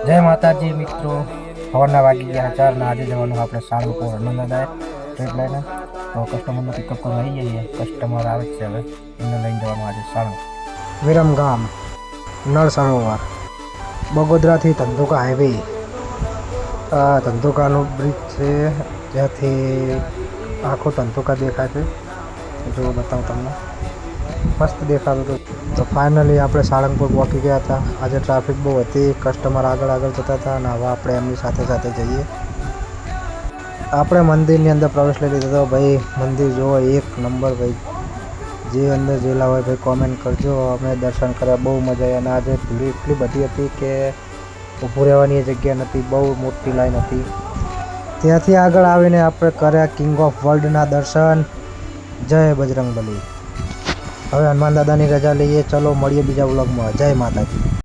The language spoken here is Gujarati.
જય માતાજી મિત્રો, સવારના વાગી ગયા 4 ને આજે જવાનું આપણે સાળંગપુર હનુમાન દાદાએ ટ્રીપ લઈને. તો કસ્ટમરને પિકઅપ કરવા આવી જઈએ. કસ્ટમર આવે છે, હવે એમને લઈને જવાનું આજે સાળંગ વિરમગામ નળ સરોવર બગોદરાથી ધંધુકા હાઈવે. આ ધંધુકાનો બ્રિજ છે, જ્યાંથી આખો ધંધુકા દેખાય છે. જો બતાવું તમને, મસ્ત દેખાતું હતું. તો ફાઇનલી આપણે સાળંગપુર પહોંચી ગયા હતા. આજે ટ્રાફિક બહુ હતી, કસ્ટમર આગળ જતા હતા અને હવે આપણે એમની સાથે જઈએ. આપણે મંદિરની અંદર પ્રવેશ લઈ લીધો હતો. ભાઈ મંદિર જુઓ, એક નંબર. ભાઈ જે અંદર જેલા હોય ભાઈ કોમેન્ટ કરજો. અમે દર્શન કર્યા, બહુ મજા આવી. અને આજે ભીડ એટલી બધી હતી કે ઊભું રહેવાની જગ્યા નથી, બહુ મોટી લાઈન હતી. ત્યાંથી આગળ આવીને આપણે કર્યા કિંગ ઓફ વર્લ્ડના દર્શન. જય બજરંગબલી. હવે હનુમાન દાદાની રજા લઈએ. ચલો મળીએ બીજા વ્લોગમાં. જય માતાજી.